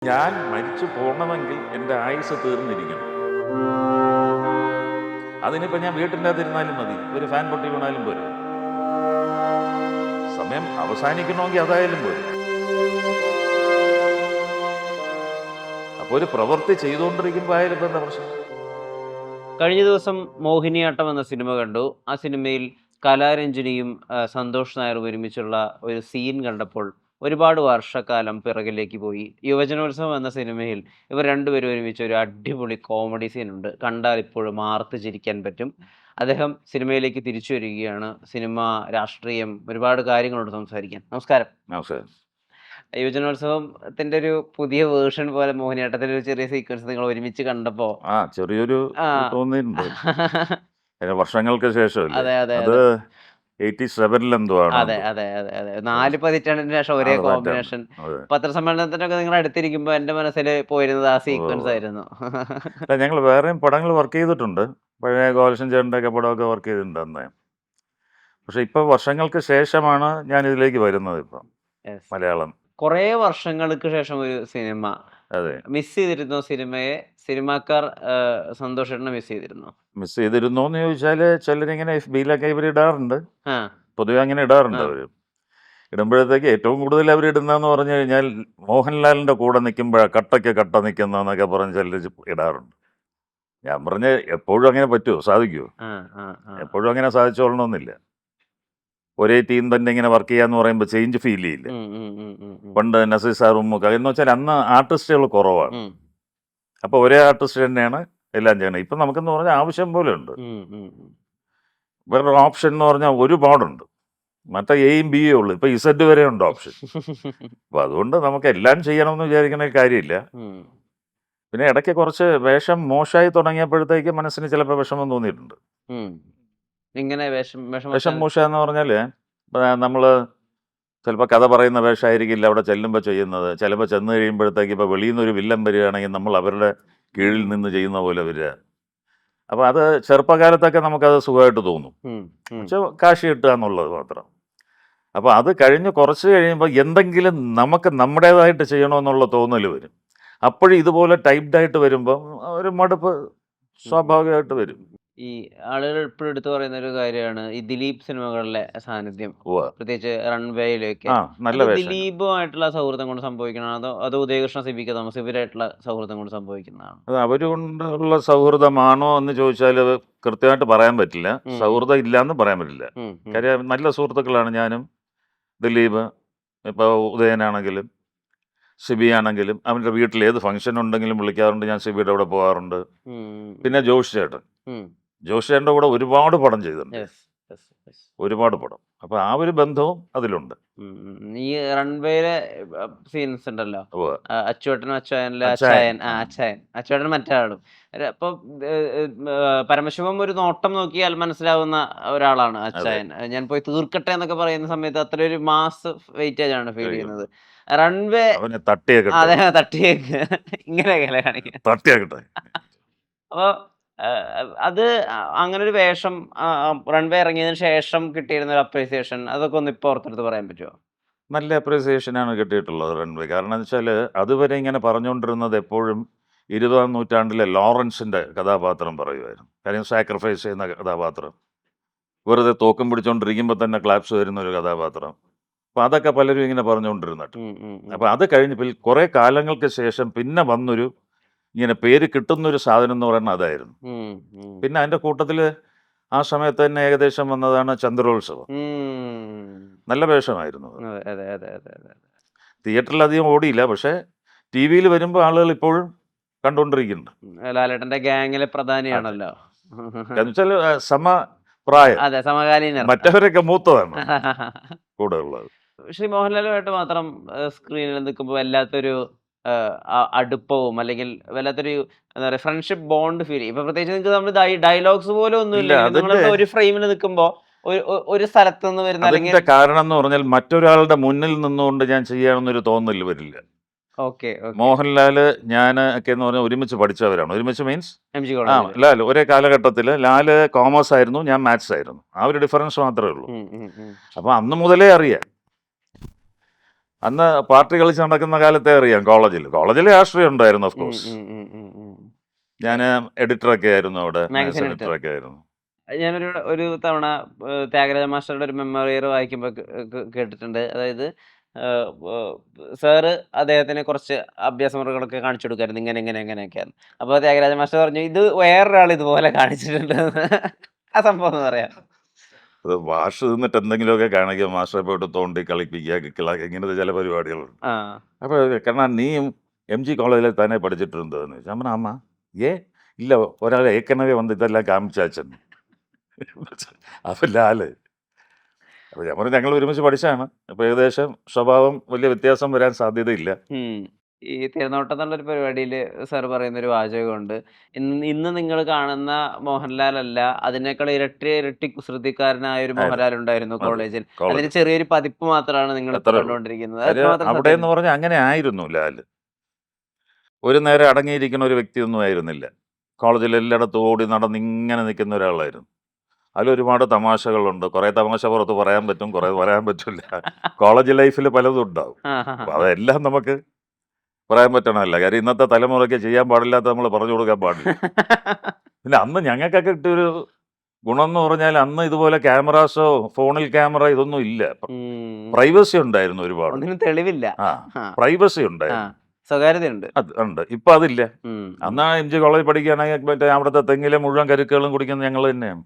ഞാൻ മരിച്ചു പോകണമെങ്കിൽ എൻ്റെ ആയുസ് തീർന്നിരിക്കണം. അതിനിപ്പോൾ ഞാൻ വീട്ടിൻ്റെ അകത്തിരുന്നാലും മതി, ഒരു ഫാൻ പൊട്ടി വീണാലും പോരും, സമയം അവസാനിക്കണമെങ്കിൽ അതായാലും പോരും. അപ്പോൾ ഒരു പ്രവൃത്തി ചെയ്തുകൊണ്ടിരിക്കുമ്പോൾ ആയാലും ഇപ്പം എന്താ പ്രശ്നം? കഴിഞ്ഞ ദിവസം മോഹിനിയാട്ടം എന്ന സിനിമ കണ്ടു. ആ സിനിമയിൽ കലാരഞ്ജനിയും സന്തോഷ് നായരും ഒരുമിച്ചുള്ള ഒരു സീൻ കണ്ടപ്പോൾ ഒരുപാട് വർഷക്കാലം പിറകിലേക്ക് പോയി. യുവജനോത്സവം എന്ന സിനിമയിൽ ഇവർ രണ്ടുപേരും ഒരുമിച്ച് ഒരു അടിപൊളി കോമഡി സീനുണ്ട്. കണ്ടാൽ ഇപ്പോഴും ആർത്ത് ചിരിക്കാൻ പറ്റും. അദ്ദേഹം സിനിമയിലേക്ക് തിരിച്ചു വരികയാണ്. സിനിമ, രാഷ്ട്രീയം, ഒരുപാട് കാര്യങ്ങളോട് സംസാരിക്കാൻ. നമസ്കാരം. നമസ്കാരം. യുവജനോത്സവത്തിന്റെ ഒരു പുതിയ വേർഷൻ പോലെ മോഹിനിയാട്ടത്തിന്റെ ഒരു ചെറിയ സീക്വൻസ് നിങ്ങൾ ഒരുമിച്ച് കണ്ടപ്പോ ചെറിയൊരു ആ തോന്നിയിട്ടുണ്ട്. വർഷങ്ങൾക്ക് ശേഷമല്ലേ അതെ അതെ അത്. അതെ 87 എന്തോ ആണ്. അതെ അതെ അതെ അതെ 4 പതിറ്റാണ്ടിന് ശേഷം ഒരേ അത് മാറ്റാണ്. കോമ്പിനേഷൻ. അതെ. പത്രസമ്മേളനത്തിനൊക്കെ നിങ്ങൾ അടുത്തിരിക്കുമ്പോ എന്റെ മനസ്സിൽ പോയിരുന്നത് ആ സീക്വൻസ് ആയിരുന്നു. അല്ല, ഞങ്ങൾ വേറെയും പടങ്ങൾ വർക്ക് ചെയ്തിട്ടുണ്ട്. പഴയ ഗോപാലകൃഷ്ണൻ ചേട്ടൻ്റെ ഒക്കെ പടമൊക്കെ വർക്ക് ചെയ്തിട്ടുണ്ട് അന്ന്. പക്ഷെ ഇപ്പം വർഷങ്ങൾക്ക് ശേഷമാണ് ഞാൻ ഇതിലേക്ക് വരുന്നത്. ഇപ്പം Yes. മലയാളം. കുറേ വർഷങ്ങൾക്ക് ശേഷം ഒരു സിനിമ അതെ, മിസ് ചെയ്തിരുന്നു. സിനിമയെ സിനിമാക്കാർ സന്തോഷേട്ടനെ മിസ് ചെയ്തിരുന്നു. മിസ് ചെയ്തിരുന്നോ എന്ന് ചോദിച്ചാൽ ചിലരിങ്ങനെ FB-ലൊക്കെ ഇവർ ഇടാറുണ്ട്. ആ പൊതുവെ അങ്ങനെ ഇടാറുണ്ട് ആ. അവർ. ഇടുമ്പോഴത്തേക്ക് ഏറ്റവും കൂടുതൽ അവർ ഇടുന്നതെന്ന് പറഞ്ഞു കഴിഞ്ഞാൽ മോഹൻലാലിൻ്റെ കൂടെ നിൽക്കുമ്പോഴാണ് കട്ടയ്ക്ക് കട്ട നിൽക്കുന്നതെന്നൊക്കെ പറഞ്ഞ് ചിലർ ഇടാറുണ്ട്. ഞാൻ പറഞ്ഞ് എപ്പോഴും അങ്ങനെ പറ്റുമോ, സാധിക്കുമോ? ആ ആ ആ. എപ്പോഴും അങ്ങനെ സാധിച്ചോളണമെന്നില്ല. ഒരേ ടീം തന്നെ ഇങ്ങനെ വർക്ക് ചെയ്യാന്ന് പറയുമ്പോൾ ചേഞ്ച് ഫീൽ ചെയ്യില്ല. ഉം, ഉം, ഉം, ഉം, ഉം. പണ്ട് നസീർ സാറും ഒക്കെ എന്ന് വെച്ചാൽ അന്ന് ആർട്ടിസ്റ്റുകൾ കുറവാണ്. ഉം, അപ്പോൾ ഒരേ ആർട്ടിസ്റ്റ് തന്നെയാണ് എല്ലാം ചെയ്യണം. ഇപ്പം നമുക്കെന്ന് പറഞ്ഞാൽ ആവശ്യം പോലെ ഉണ്ട്. ഉം, ഉം, ഉം. വേറൊരു ഓപ്ഷൻ എന്ന് പറഞ്ഞാൽ ഒരുപാടുണ്ട്. മറ്റേ എയും ബിയേ ഉള്ളൂ, ഇപ്പം ഇസഡ് വരെ ഉണ്ട് ഓപ്ഷൻ. അപ്പോൾ അതുകൊണ്ട് നമുക്ക് എല്ലാം ചെയ്യണമെന്ന് വിചാരിക്കുന്ന കാര്യമില്ല. ഉം. പിന്നെ ഇടയ്ക്ക് കുറച്ച് വേഷം മോശമായി തുടങ്ങിയപ്പോഴത്തേക്ക് മനസ്സിന് ചിലപ്പോൾ വിഷമം തോന്നിയിട്ടുണ്ട്. ഉം. ഇങ്ങനെ വേഷം മോശം എന്ന് പറഞ്ഞാൽ നമ്മൾ ചിലപ്പോൾ കഥ പറയുന്ന വേഷമായിരിക്കില്ല അവിടെ ചെല്ലുമ്പോൾ ചെയ്യുന്നത്. ചിലപ്പോൾ ചെന്ന് കഴിയുമ്പോഴത്തേക്ക് ഇപ്പോൾ വെളിയിൽ നിന്നൊരു വില്ലൻ വരികയാണെങ്കിൽ നമ്മൾ അവരുടെ കീഴിൽ നിന്ന് ചെയ്യുന്ന പോലെ വരിക. അപ്പോൾ അത് ചെറുപ്പകാലത്തൊക്കെ നമുക്കത് സുഖമായിട്ട് തോന്നും. പക്ഷേ കാശ് കിട്ടുക എന്നുള്ളത് മാത്രം. അപ്പോൾ അത് കഴിഞ്ഞ് കുറച്ച് കഴിയുമ്പോൾ എന്തെങ്കിലും നമുക്ക് നമ്മുടേതായിട്ട് ചെയ്യണമെന്നുള്ള തോന്നൽ വരും. അപ്പോഴും ഇതുപോലെ ടൈപ്ഡായിട്ട് വരുമ്പോൾ ഒരു മടുപ്പ് സ്വാഭാവികമായിട്ട് വരും. ഈ ആളുകൾ എപ്പോഴും എടുത്തു പറയുന്ന ഒരു കാര്യമാണ് ഈ ദിലീപ് സിനിമകളിലെ സാന്നിധ്യം, ഉവ്വ. പ്രത്യേകിച്ച് റൺവേയിലൊക്കെ. നല്ല അത് വേഷം. ദിലീപുമായിട്ടുള്ള സൗഹൃദം കൊണ്ട് സംഭവിക്കണോ, അതോ ഉദയകൃഷ്ണ സിബിക്ക് തോമസ് ഇവരായിട്ടുള്ള സൗഹൃദം കൊണ്ട് സംഭവിക്കുന്നതാണ്? അത് അവർ കൊണ്ടുള്ള സൗഹൃദമാണോ എന്ന് ചോദിച്ചാൽ കൃത്യമായിട്ട് പറയാൻ പറ്റില്ല. സൗഹൃദം ഇല്ലയെന്ന് പറയാൻ പറ്റില്ല. കാര്യം നല്ല സുഹൃത്തുക്കളാണ് ഞാനും ദിലീപ്. ഇപ്പോൾ ഉദയനാണെങ്കിലും സിബി ആണെങ്കിലും അവൻ്റെ വീട്ടിൽ ഏത് ഫംഗ്ഷൻ ഉണ്ടെങ്കിലും വിളിക്കാറുണ്ട്. ഞാൻ സിബിയുടെ അവിടെ പോകാറുണ്ട്. പിന്നെ ജോഷ് ചേട്ടൻ. ജോഷ് ചേട്ടൻ്റെ കൂടെ ഒരുപാട് പടം ചെയ്തിട്ടുണ്ട്. ഒരുപാട് പടം. അപ്പോൾ ആ ഒരു ബന്ധവും അതിലുണ്ട്. ഈ റൺവേയിലെ സീൻസ് ഉണ്ടല്ലോ, ഉവ്വ്. അച്ചുവേട്ടനും അച്ചായനിലെ അച്ചായൻ. അച്ചുവേട്ടൻ മറ്റേ ആളും. അപ്പൊ പരമശിവം ഒരു നോട്ടം നോക്കിയാൽ മനസ്സിലാവുന്ന ഒരാളാണ് അച്ചായൻ. ഞാൻ പോയി തീർക്കട്ടെ എന്നൊക്കെ പറയുന്ന സമയത്ത് അത്ര ഒരു മാസ് വെയിറ്റേജ് ആണ് ഫീൽ ചെയ്യുന്നത്. റൺവേ അവനെ തട്ടിയേക്കട്ടെ. അതെ, തട്ടിയേക്ക് ഇങ്ങനെയൊക്കെ കാണിക്കുക. തട്ടിയാക്കട്ടെ. അപ്പൊ അത് അങ്ങനെ ഒരു വേഷം റൺവേ ഇറങ്ങിയതിന് ശേഷം കിട്ടിയിരുന്ന ഒരു അപ്രീസിയേഷൻ, അതൊക്കെ ഒന്ന് ഇപ്പൊ ഓർത്തെടുത്ത് പറയാൻ പറ്റുമോ? നല്ല അപ്രീസിയേഷനാണ് കിട്ടിയിട്ടുള്ളത് റൺവേ. കാരണം എന്ന് വെച്ചാൽ അതുവരെ ഇങ്ങനെ പറഞ്ഞുകൊണ്ടിരുന്നത് എപ്പോഴും 20-ാം നൂറ്റാണ്ടിലെ ലോറൻസിൻ്റെ കഥാപാത്രം പറയുമായിരുന്നു. കാര്യം സാക്രിഫൈസ് ചെയ്യുന്ന കഥാപാത്രം, വെറുതെ തോക്കും പിടിച്ചുകൊണ്ടിരിക്കുമ്പോൾ തന്നെ ക്ലാപ്സ് വരുന്ന ഒരു കഥാപാത്രം. അപ്പോൾ അതൊക്കെ പലരും ഇങ്ങനെ പറഞ്ഞുകൊണ്ടിരുന്നിട്ട്. അപ്പോൾ അത് കഴിഞ്ഞപ്പോൾ കുറേ കാലങ്ങൾക്ക് ശേഷം പിന്നെ വന്നൊരു ഇങ്ങനെ പേര് കിട്ടുന്നൊരു സാധനം എന്ന് പറയുന്നത് അതായിരുന്നു. പിന്നെ അതിൻ്റെ കൂട്ടത്തിൽ ആ സമയത്ത് തന്നെ ഏകദേശം വന്നതാണ് ചന്ദ്രോത്സവം. നല്ല വേഷമായിരുന്നു അത്. തിയേറ്ററിൽ അധികം ഓടിയില്ല, പക്ഷേ ടി വിയിൽ വരുമ്പോൾ ആളുകൾ ഇപ്പോഴും കണ്ടുകൊണ്ടിരിക്കുന്നുണ്ട്. ലാലേട്ടന്റെ ഗ്യാങ്ങിലെ പ്രധാനിയാണല്ലോ. എന്നുവെച്ചാൽ സമപ്രായം. അതെ, സമകാലീന. മറ്റവരൊക്കെ മൂത്തതാണ് കൂടെ ഉള്ളത്. ശ്രീ മോഹൻലാലുമായിട്ട് മാത്രം സ്ക്രീനിൽ നിൽക്കുമ്പോൾ വല്ലാത്തൊരു അടുപ്പവും അല്ലെങ്കിൽ വല്ലാത്തൊരു എന്താ പറയുക ഫ്രണ്ട്ഷിപ്പ് ബോണ്ട് ഫീൽ ചെയ്യും. ഇപ്പൊ പ്രത്യേകിച്ച് നിങ്ങൾക്ക് നമ്മൾ ഡയലോഗ്സ് പോലും ഒന്നുമില്ല, നിങ്ങൾ ഒരു ഫ്രെയിമിൽ നിൽക്കുമ്പോ ഒരു സ്ഥലത്ത് നിന്ന് വരുന്ന അല്ലെങ്കിൽ അതിന്റെ കാരണം എന്ന് പറഞ്ഞാൽ മറ്റൊരാളുടെ മുന്നിൽ നിന്നുകൊണ്ട് ഞാൻ ചെയ്യാമെന്നൊരു തോന്നൽ വരില്ല. മോഹൻലാല് ഞാൻ ഒക്കെ എന്ന് പറഞ്ഞാൽ ഒരുമിച്ച് പഠിച്ചവരാണ്. ഒരുമിച്ച് മീൻസ് MG ലാൽ ഒരേ കാലഘട്ടത്തിൽ. ലാല് കോമേഴ്സ് ആയിരുന്നു, ഞാൻ മാത്സ് ആയിരുന്നു. ആ ഒരു ഡിഫറൻസ് മാത്രമേ ഉള്ളൂ. അപ്പോൾ അന്ന് മുതലേ അറിയാം. അന്ന് പാർട്ടി കളിച്ച് നടക്കുന്ന കാലത്തെ അറിയാം. കോളേജിൽ രാഷ്ട്രീയം ഉണ്ടായിരുന്നു ഓഫ് ഉം, കോഴ്സ്. ഉം, ഉം, ഉം, ഉം. ഞാൻ എഡിറ്ററൊക്കെ ആയിരുന്നു അവിടെ, മാഗസിൻ മാഗസിൻ എഡിറ്റർ. എഡിറ്ററൊക്കെ ആയിരുന്നു. ഞാനൊരു തവണ ത്യാഗരാജ മാസ്റ്ററുടെ ഒരു മെമ്മോറിയർ വായിക്കുമ്പോൾ കേട്ടിട്ടുണ്ട്. അതായത് സാറ് അദ്ദേഹത്തിന് കുറച്ച് അഭ്യാസമുറകളൊക്കെ കാണിച്ചു കൊടുക്കായിരുന്നു. ഇങ്ങനെയൊക്കെയാണ്. അപ്പോൾ ത്യാഗരാജ മാസ്റ്റർ പറഞ്ഞു, ഇത് വേറൊരാൾ ഇതുപോലെ കാണിച്ചിട്ടുണ്ട്. ആ സംഭവം ഒന്ന് പറയാം. അത് മാഷ് നിന്നിട്ട് എന്തെങ്കിലുമൊക്കെ കാണിക്കുക, മാസ്റ്ററെ പോയിട്ട് തോണ്ടി കളിപ്പിക്കുക, കിക്കിളാക്കുക, ഇങ്ങനത്തെ ചില പരിപാടികളുണ്ട്. ആ. അപ്പോൾ കാരണം നീയും MG കോളേജിൽ തന്നെ പഠിച്ചിട്ടുണ്ടോയെന്ന് ചോദിച്ചു. ഞാൻ പറഞ്ഞു ആമാ. ഇല്ല, ഒരാൾ ഏക്കനവേ വന്ന് ഇതെല്ലാം കാമിച്ചാച്ചൻ. അപ്പം ലാല്. അപ്പോൾ ഞാൻ പറഞ്ഞു ഞങ്ങൾ ഒരുമിച്ച് പഠിച്ചതാണ്. അപ്പോൾ ഏകദേശം സ്വഭാവം വലിയ വ്യത്യാസം വരാൻ സാധ്യതയില്ല. ഈ തിരനോട്ടം എന്നുള്ളൊരു പരിപാടിയിൽ സാർ പറയുന്നൊരു വാചകമുണ്ട്. ഇന്ന് നിങ്ങൾ കാണുന്ന മോഹൻലാൽ അല്ല, അതിനേക്കാൾ ഇരട്ടി കുസൃതിക്കാരനായ ഒരു ആയിരുന്നു. മോഹൻലാൽ ഉണ്ടായിരുന്നു അതെ, കോളേജിൽ. അതിന്റെ കോളേജിൽ. ചെറിയൊരു പതിപ്പ് മാത്രമാണ് നിങ്ങൾ ഇപ്പോൾ അത്രേ ഉള്ളൂ. കണ്ടുകൊണ്ടിരിക്കുന്നത്. കാര്യം എത്രമാത്രം അവിടെ സത്യം? എന്ന് പറഞ്ഞാൽ അങ്ങനെ ആയിരുന്നു ലാല്. ഒരു നേരം അടങ്ങിയിരിക്കുന്ന ഒരു വ്യക്തിയൊന്നും ആയിരുന്നില്ല. കോളേജിൽ എല്ലായിടത്തും ഓടി നടന്ന് ഇങ്ങനെ നിൽക്കുന്ന ഒരാളായിരുന്നു. അതിലൊരുപാട് തമാശകളുണ്ട്. കുറേ തമാശ പുറത്ത് പറയാൻ പറ്റും, കുറേ പറയാൻ പറ്റില്ല. കോളേജ് ലൈഫിൽ പലതും ഉണ്ടാവും. ആ, ആ, അപ്പോൾ ആ. അതെല്ലാം നമുക്ക് പറയാൻ പറ്റണമല്ല. കാര്യം ഇന്നത്തെ തലമുറയ്ക്ക് ചെയ്യാൻ പാടില്ലാത്ത നമ്മൾ പറഞ്ഞു കൊടുക്കാൻ പാടില്ല. പിന്നെ അന്ന് ഞങ്ങൾക്കൊക്കെ കിട്ടിയൊരു ഗുണം എന്ന് പറഞ്ഞാൽ അന്ന് ഇതുപോലെ ക്യാമറാസോ ഫോണിൽ ക്യാമറ ഇതൊന്നും ഇല്ല. ഉം. പ്രൈവസി ഉണ്ടായിരുന്നു ഒരുപാട്. ഒന്നിനും തെളിവില്ല. ആ, ആ, പ്രൈവസി ആ. ഉണ്ടായിരുന്നു. സ്വകാര്യതയുണ്ട്. അത് ഉണ്ട്. ഇപ്പം അതില്ല. ഉം. അന്ന് MG കോളേജിൽ പഠിക്കുകയാണെങ്കിൽ മറ്റേ അവിടുത്തെ തെങ്ങിലെ മുഴുവൻ കരുക്കുകളും കുടിക്കുന്നത് ഞങ്ങൾ തന്നെയാണ്.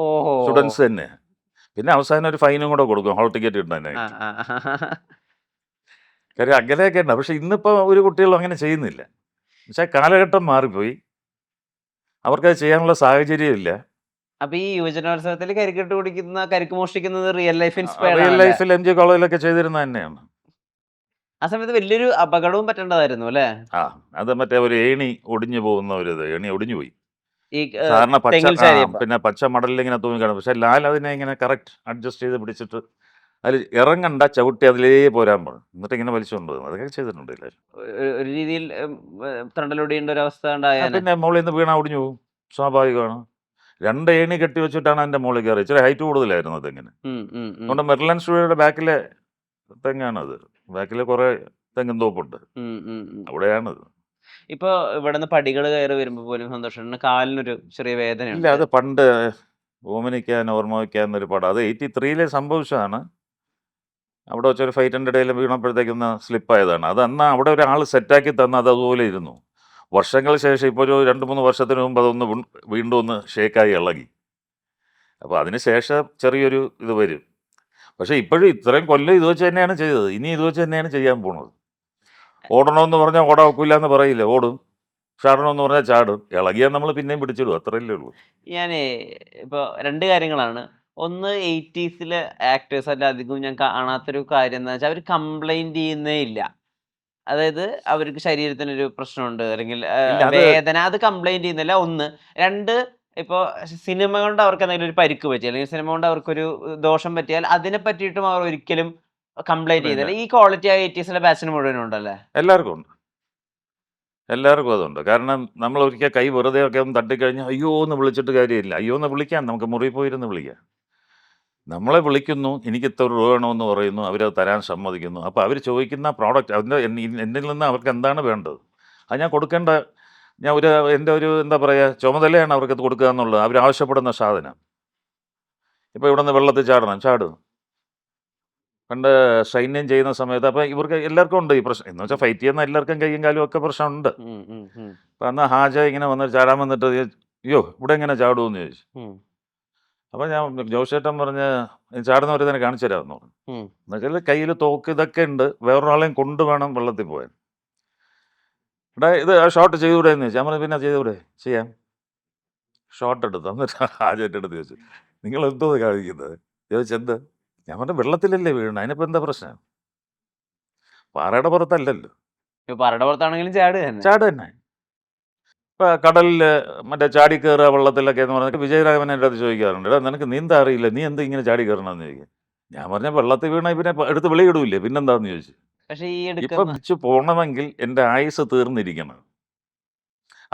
ഓഹോ. സ്റ്റുഡൻസ് തന്നെ. പിന്നെ അവസാനം ഒരു ഫൈനും കൂടെ കൊടുക്കും ഹോൾ ടിക്കറ്റ് ആ, കിട്ടാനായിട്ട്. ആ. കാര്യം അങ്ങനെയൊക്കെ ഉണ്ട്. പക്ഷെ ഇന്നിപ്പോൾ ഒരു കുട്ടികളും അങ്ങനെ ചെയ്യുന്നില്ല. പക്ഷേ കാലഘട്ടം മാറിപ്പോയി. അവർക്കത് ചെയ്യാനുള്ള സാഹചര്യം ഇല്ല. അപ്പൊ ഈ യുവജനോത്സവത്തിൽ കരിക്ക് മോഷ്ടിക്കുന്നത് റിയൽ ലൈഫ് ഇൻസ്പയർഡ് റിയൽ ആണല്ലേ? ലൈഫിൽ MG കോളേജിലൊക്കെ ചെയ്തിരുന്നത് തന്നെയാണ്. ആ സമയത്ത് വലിയൊരു അപകടവും പറ്റേണ്ടതായിരുന്നു അല്ലേ? ആ, അത് മറ്റേ ഒരു ഏണി ഒടിഞ്ഞു പോകുന്ന ഒരു ഇത്. ഏണി ഒടിഞ്ഞു പോയി. ഈ സാധാരണ തെങ്ങിൽ ചാരിയപ്പോ. പിന്നെ പച്ച മടലിൽ ഇങ്ങനെ തൂങ്ങിക്കിടക്കും. പക്ഷെ ലാൽ അതിനെ ഇങ്ങനെ കറക്റ്റ് അഡ്ജസ്റ്റ് ചെയ്ത് പിടിച്ചിട്ട് അതിൽ ഇറങ്ങണ്ട, ചവിട്ടി അതിലേ പോരാൻ പറഞ്ഞു. എന്നിട്ട് ഇങ്ങനെ വലിച്ചുകൊണ്ട് പോകും. അതൊക്കെ ചെയ്തിട്ടുണ്ട് എല്ലാവരും. ഒരു രീതിയിൽ ത്രണ്ടലൊടിയേണ്ട ഒരു അവസ്ഥ ഉണ്ടായേനെ. പിന്നെ മുകളിൽ നിന്ന് വീണാൽ ഒടിഞ്ഞു പോകും. സ്വാഭാവികമാണ്. 2 ഏണി കെട്ടി വെച്ചിട്ടാണ് അതിൻ്റെ മുകളിൽ കയറി. ഇച്ചിരി ഹൈറ്റ് കൂടുതലായിരുന്നു തെങ്ങിന്. അതുകൊണ്ട് മെർലൻ സ്റ്റുഡിയോയുടെ ബാക്കിലെ തെങ്ങാണത്. ബാക്കിൽ കുറേ തെങ്ങിൻ തോപ്പുണ്ട്. അവിടെയാണത്. ഇപ്പൊ ഇവിടുന്ന് പടികൾ കയറി വരുമ്പോ പോലും സന്തോഷം കാലിനൊരു ചെറിയ ഇല്ല, വേദനയുണ്ട്. അത് പണ്ട് ഓമനിക്കാൻ ഓർമ്മ വയ്ക്കാൻ എന്നൊരു പടം. അത് 83-ൽ സംഭവിച്ചതാണ്. അവിടെ വെച്ചൊരു ഫൈറ്റിൻ്റെ ഇടയിൽ വീണപ്പോഴത്തേക്കൊന്ന് സ്ലിപ്പായതാണ്. അത് അന്ന് അവിടെ ഒരാൾ സെറ്റാക്കി തന്ന് അത് അതുപോലെ ഇരുന്നു. വർഷങ്ങൾക്ക് ശേഷം ഇപ്പോൾ ഒരു 2-3 വർഷത്തിന് മുമ്പ് അതൊന്ന് വീണ്ടും ഒന്ന് ഷേക്കായി ഇളകി. അപ്പോൾ അതിന് ശേഷം ചെറിയൊരു ഇത് വരും. പക്ഷേ ഇപ്പോഴും ഇത്രയും കൊല്ലം ഇത് വെച്ച് തന്നെയാണ് ചെയ്തത്. ഇനി ഇത് വെച്ച് തന്നെയാണ് ചെയ്യാൻ പോണത്. ഓടണമെന്ന് പറഞ്ഞാൽ ഓടാൻ ഒക്കില്ല എന്ന് പറയില്ല, ഓടും. ചാടണമെന്ന് പറഞ്ഞാൽ ചാടും. ഇളകിയാൽ നമ്മൾ പിന്നെയും പിടിച്ചിടും. അത്രയല്ലേ ഉള്ളൂ. ഞാനേ ഇപ്പൊ 2 കാര്യങ്ങളാണ്. ഒന്ന് 80s ആക്ടേഴ്സ് അല്ല അധികവും ഞാൻ കാണാത്തൊരു കാര്യം എന്താ വെച്ചാൽ അവര് കംപ്ലൈന്റ് ചെയ്യുന്നേ ഇല്ല. അതായത് അവർക്ക് ശരീരത്തിനൊരു പ്രശ്നമുണ്ട് അല്ലെങ്കിൽ ഇല്ല, അത് വേദന അത് കംപ്ലൈന്റ് ചെയ്യുന്നില്ല 1. 2 ഇപ്പൊ സിനിമ കൊണ്ട് അവർക്ക് എന്തെങ്കിലും ഒരു പരിക്ക് പറ്റി അല്ലെങ്കിൽ സിനിമ കൊണ്ട് അവർക്കൊരു ദോഷം പറ്റിയാൽ അതിനെ പറ്റിയിട്ടും അവർ ഒരിക്കലും കംപ്ലൈന്റ് പിന്നെ ചെയ്യുന്നില്ല. ഈ ക്വാളിറ്റി ആ 80s ബാച്ചിന് മുഴുവനും ഉണ്ടല്ലേ? എല്ലാവർക്കും ഉണ്ട്. എല്ലാവർക്കും അതുണ്ട്. കാരണം നമ്മൾ ഒരിക്കൽ കൈ വെറുതെ ഒക്കെ ഒന്ന് തട്ടിക്കഴിഞ്ഞാൽ അയ്യോ എന്ന് വിളിച്ചിട്ട് കാര്യമില്ല. അയ്യോ എന്ന് വിളിക്കാം, നമുക്ക് മുറിയിൽ പോയിരുന്ന് വിളിക്കാം. നമ്മളെ വിളിക്കുന്നു, എനിക്ക് ഇത്ര രൂപ വേണമെന്ന് പറയുന്നു, അവരത് തരാൻ സമ്മതിക്കുന്നു. അപ്പോൾ അവർ ചോദിക്കുന്ന പ്രോഡക്റ്റ് അതിൻ്റെ എന്നിൽ നിന്ന് അവർക്ക് എന്താണ് വേണ്ടത്, അത് ഞാൻ കൊടുക്കേണ്ട, ഞാൻ എൻ്റെ ഒരു എന്താ പറയുക ചുമതലയാണ് അവർക്കത് കൊടുക്കുക എന്നുള്ളത്. അവർ ആവശ്യപ്പെടുന്ന സാധനം. ഇപ്പോൾ ഇവിടെ നിന്ന് വെള്ളത്തിൽ ചാടും. പണ്ട് സൈന്യം ചെയ്യുന്ന സമയത്ത് അപ്പോൾ ഇവർക്ക് എല്ലാവർക്കും ഉണ്ട് ഈ പ്രശ്നം. എന്ന് വെച്ചാൽ ഫൈറ്റ് ചെയ്യുന്ന എല്ലാവർക്കും കയ്യും കാലും ഒക്കെ പ്രശ്നമുണ്ട്. അപ്പം അന്ന് ഹാജ ഇങ്ങനെ വന്നിട്ട് ചാടാൻ വന്നിട്ട് അയ്യോ ഇവിടെ എങ്ങനെ ചാടുമെന്ന് ചോദിച്ചു. അപ്പോൾ ഞാൻ ജോഷേട്ടൻ പറഞ്ഞ് ചാടുന്നവരെ തന്നെ കാണിച്ചു തരാമെന്ന് പറഞ്ഞു. എന്നുവെച്ചാൽ കയ്യിൽ തോക്ക് ഇതൊക്കെ ഉണ്ട്, വേറൊരാളെയും കൊണ്ടുവേണം വെള്ളത്തിൽ പോകാൻ. ഇത് ആ ഷോട്ട് ചെയ്തുകൂടെ എന്ന് ചോദിച്ചു. ഞാൻ പറഞ്ഞു പിന്നെ ചെയ്തുകൂടെ, ചെയ്യാം. ഷോട്ട് എടുത്തു. എന്നിട്ട് ഹാജൻ്റെ അടുത്ത് ചോദിച്ചു നിങ്ങൾ എന്തോ കാണിക്കുന്നത് ചോദിച്ചെന്ത്. ഞാൻ പറഞ്ഞു വെള്ളത്തിലല്ലേ വീഴുന്നത്, അതിനിപ്പോൾ എന്താ പ്രശ്നം, പാറയുടെ പുറത്തല്ലല്ലോ. പറയുടെ പുറത്താണെങ്കിലും ചാട് തന്നെ. ഇപ്പോൾ കടലിൽ മറ്റേ ചാടി കയറുക വെള്ളത്തിലൊക്കെ എന്ന് പറഞ്ഞിട്ട് വിജയരാഘവൻ എൻ്റെ അടുത്ത് ചോദിക്കാറുണ്ട്, എടാ നിനക്ക് നീന്താൻ അറിയില്ല, നീ എന്ത് ഇങ്ങനെ ചാടി കയറണമെന്ന് ചോദിക്കുക. ഞാൻ പറഞ്ഞ വെള്ളത്തിൽ വീണ പിന്നെ എടുത്ത് വെളിയിടൂല്ലേ, പിന്നെന്താന്ന് ചോദിച്ചു. പക്ഷേ ഈ ഇപ്പം പിടിച്ച് പോകണമെങ്കിൽ എൻ്റെ ആയുസ് തീർന്നിരിക്കണം.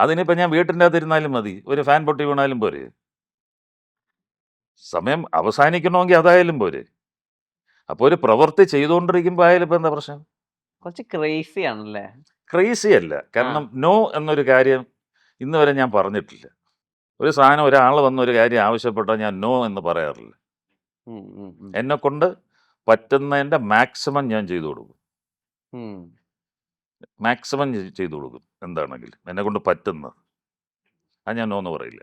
അതിനിപ്പോൾ ഞാൻ വീട്ടിൻ്റെ അകത്തിരുന്നാലും മതി, ഒരു ഫാൻ പൊട്ടി വീണാലും പോരെ, സമയം അവസാനിക്കണമെങ്കിൽ അതായാലും പോരെ. അപ്പോൾ ഒരു പ്രവൃത്തി ചെയ്തുകൊണ്ടിരിക്കുമ്പോൾ ആയാലും ഇപ്പം എന്താ പ്രശ്നം? കുറച്ച് ക്രേസി ആണല്ലേ? ക്രേസി അല്ല. ആ. കാരണം നോ എന്നൊരു കാര്യം ഇന്ന് വരെ ഞാൻ പറഞ്ഞിട്ടില്ല. ഒരു സാധനം ഒരാൾ വന്ന് ഒരു കാര്യം ആവശ്യപ്പെട്ടാൽ ഞാൻ നോ എന്ന് പറയാറില്ല. ഉം, ഉം, ഉം. എന്നെക്കൊണ്ട് പറ്റുന്നതിൻ്റെ മാക്സിമം ഞാൻ ചെയ്തു കൊടുക്കും. ഉം. മാക്സിമം ചെയ്തു കൊടുക്കും എന്താണെങ്കിലും. എന്നെക്കൊണ്ട് പറ്റുന്നത്. അത് ഞാൻ നോ എന്ന് പറയില്ല.